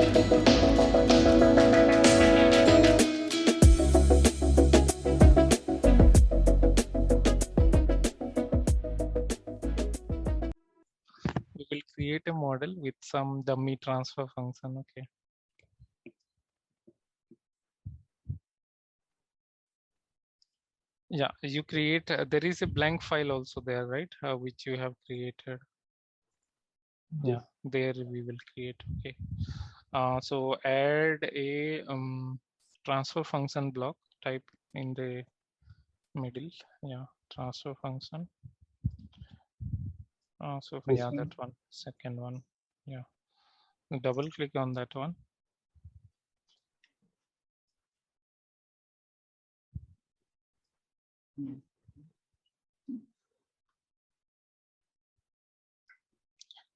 We will create a model with some dummy transfer function. Okay. Yeah, you create, there is a blank file also there, right? Which you have created. Yeah, there we will create. Okay. So add a transfer function block type in the middle. Yeah, transfer function. So yeah, that one, second one. Yeah, double click on that one.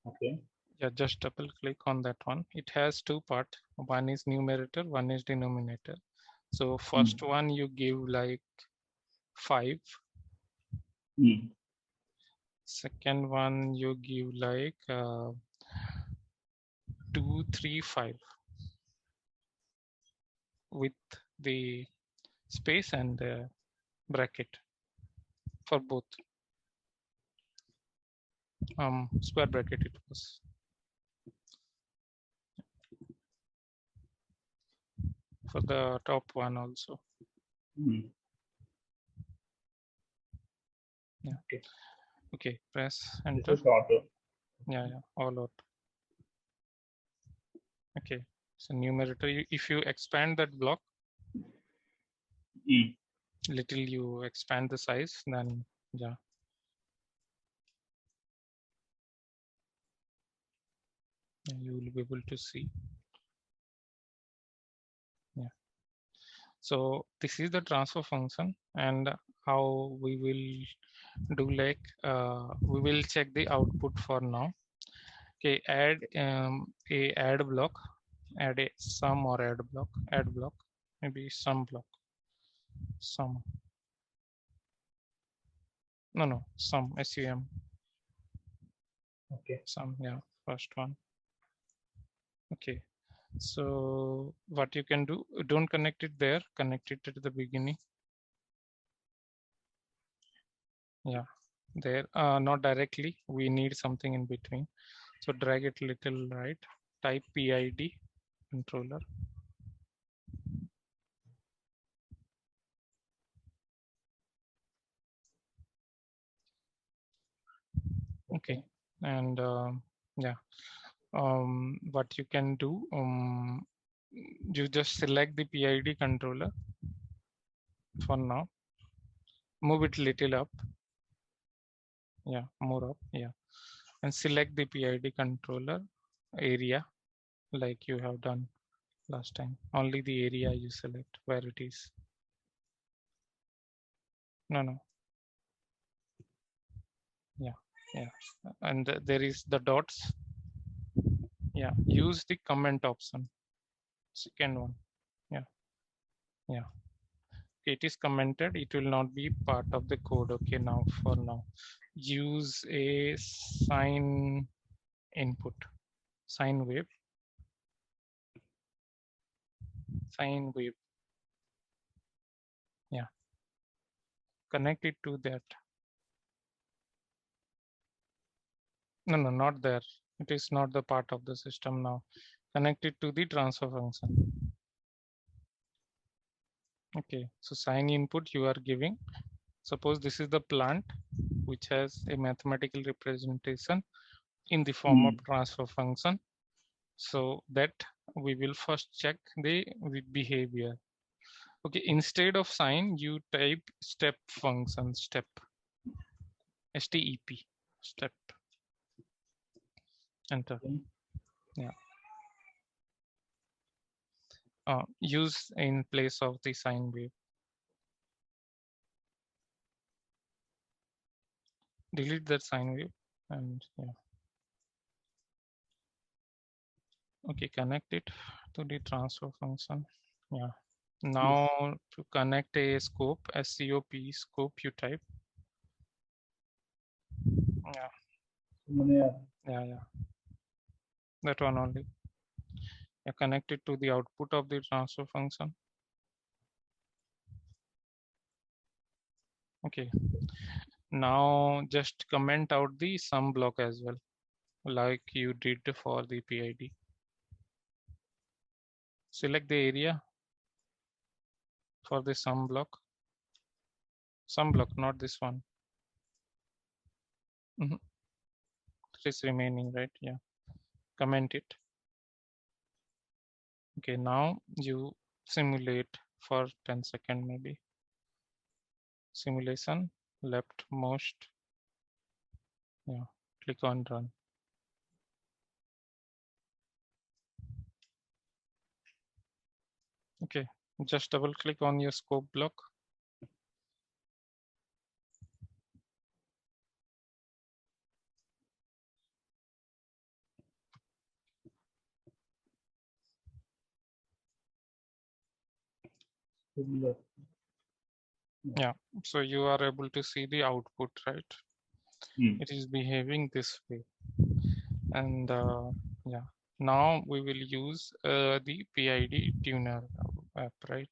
Okay. Yeah, just double click on that one. It has two parts. One is numerator, one is denominator. So first one you give like 5. Second one you give like 2, 3, 5 with the space and bracket for both. Square bracket it was. For the top one also. Yeah. Okay, press enter. Yeah, all out. Okay, so numerator, if you expand that block, little you expand the size, then yeah. You will be able to see. Yeah. So this is the transfer function, and how we will do like we will check the output for now. Okay, add a add block, add a sum or add block, maybe sum block, sum. No, sum, SUM. Okay. Sum, yeah, first one. Okay, so what you can do, don't connect it there, connect it at the beginning. Yeah, there, not directly, we need something in between. So drag it little right, type PID controller. Okay, and yeah, what you can do, you just select the PID controller for now, move it little up. Yeah, more up, yeah, and select the PID controller area like you have done last time. Only the area you select where it is. No. Yeah, and there is the dots. Yeah, use the comment option. Second one. Yeah. It is commented. It will not be part of the code. Okay, now for now, use a sine input, sine wave. Yeah, connect it to that. No, not there. It is not the part of the system now. Connect it to the transfer function. Okay, so sine input you are giving. Suppose this is the plant which has a mathematical representation in the form of transfer function. So that we will first check the behavior. Okay, instead of sine, you type step function, step, STEP, step, enter. Yeah. Use in place of the sine wave. Delete that sine wave and yeah. Okay, connect it to the transfer function. Yeah. Now to connect a scope, SCOP scope, you type. Yeah. That one only. Yeah, connect it to the output of the transfer function. Okay, now just comment out the sum block as well, like you did for the PID. Select the area for the sum block, not this one. Mhm. It is remaining, right? Yeah, comment it. Okay, now you simulate for 10 seconds maybe. Simulation, leftmost. Yeah, click on run. Okay, just double click on your scope block. Similar. Yeah, so you are able to see the output, right? Mm. It is behaving this way. And yeah, now we will use the PID tuner app, right?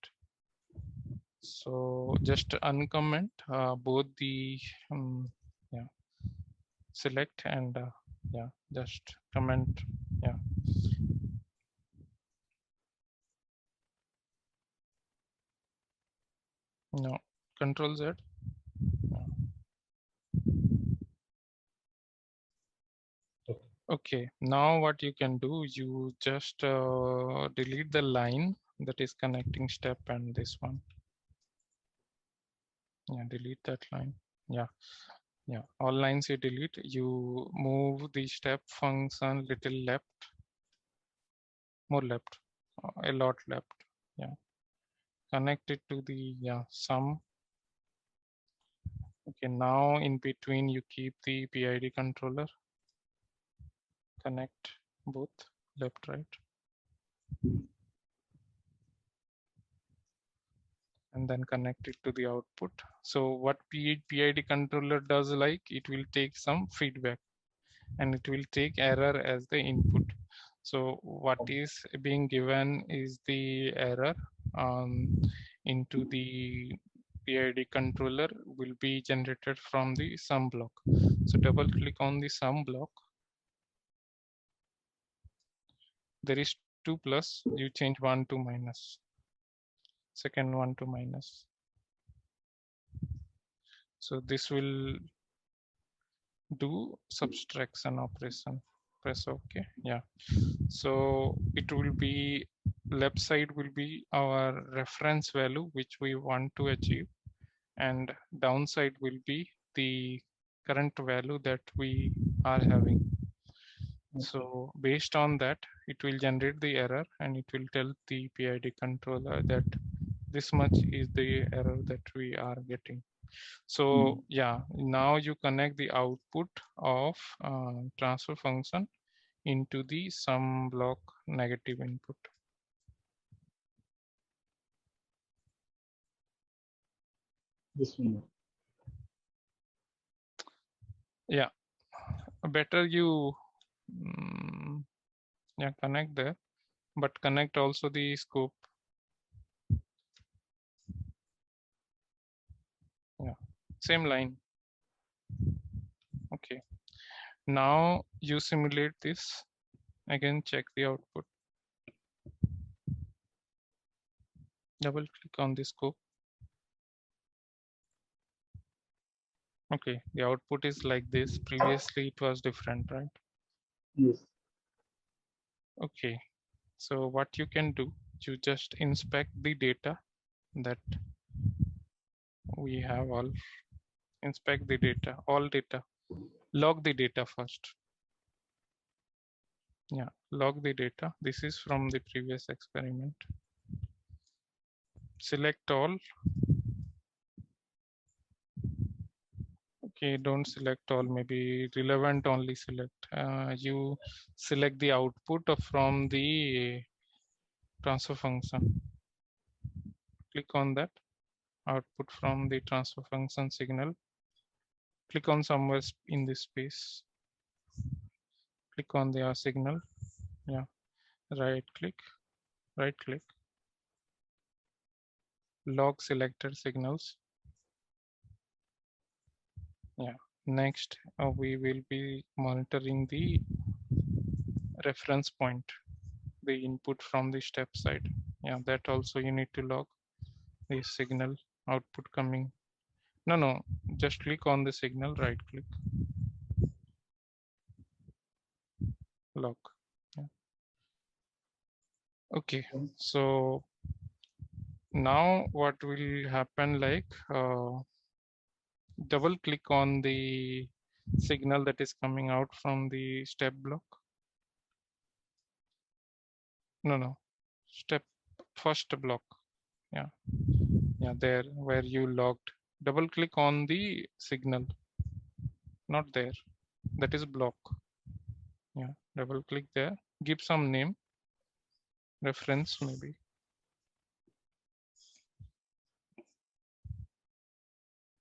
So just uncomment both the yeah, select and yeah, just comment. Yeah, no, Control Z. Yeah. Okay. Okay, now what you can do, you just delete the line that is connecting step and this one. Yeah, delete that line. Yeah, yeah, all lines you delete. You move the step function little left, more left, a lot left. Yeah, connect it to the yeah sum. Okay, now in between you keep the PID controller. Connect both left, right. And then connect it to the output. So what PID controller does, like it will take some feedback and it will take error as the input. So what is being given is the error into the PID controller will be generated from the sum block. So double click on the sum block. There is 2 plus, you change 1 to minus, second 1 to minus. So this will do subtraction operation. Press OK. Yeah. So it will be left side will be our reference value which we want to achieve, and downside will be the current value that we are having. So based on that, it will generate the error and it will tell the PID controller that this much is the error that we are getting. So yeah, now you connect the output of transfer function into the sum block negative input. This one. Yeah, better you yeah, connect there, but connect also the scope. Yeah, same line. Okay, now you simulate this. Again, check the output. Double click on the scope. Okay, the output is like this. Previously it was different, right? Yes. Okay, so what you can do, you just inspect the data that we have. All inspect the data, all data, log the data first. Yeah, log the data. This is from the previous experiment. Select all. Okay, don't select all, maybe relevant only select. You select the output from the transfer function. Click on that output from the transfer function signal. Click on somewhere in this space. Click on the signal. Yeah. right click, log selected signals. Yeah. Next, we will be monitoring the reference point, the input from the step side. Yeah, that also you need to log the signal output coming. No, just click on the signal, right click, log. Yeah. Okay, so now what will happen, like double click on the signal that is coming out from the step block. No, step first block. Yeah, yeah, there where you logged. Double click on the signal, not there. That is block. Yeah, double click there. Give some name, reference maybe.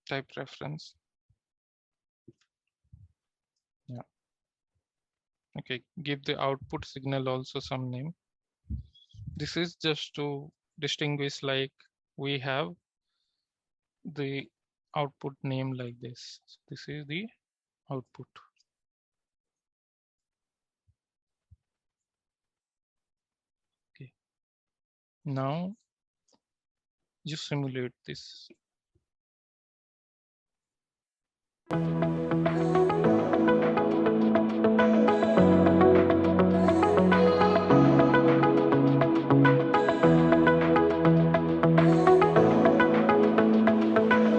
Type reference. Yeah. Okay. Give the output signal also some name. This is just to distinguish, like we have the output name like this. So this is the output. Okay. Now you simulate this.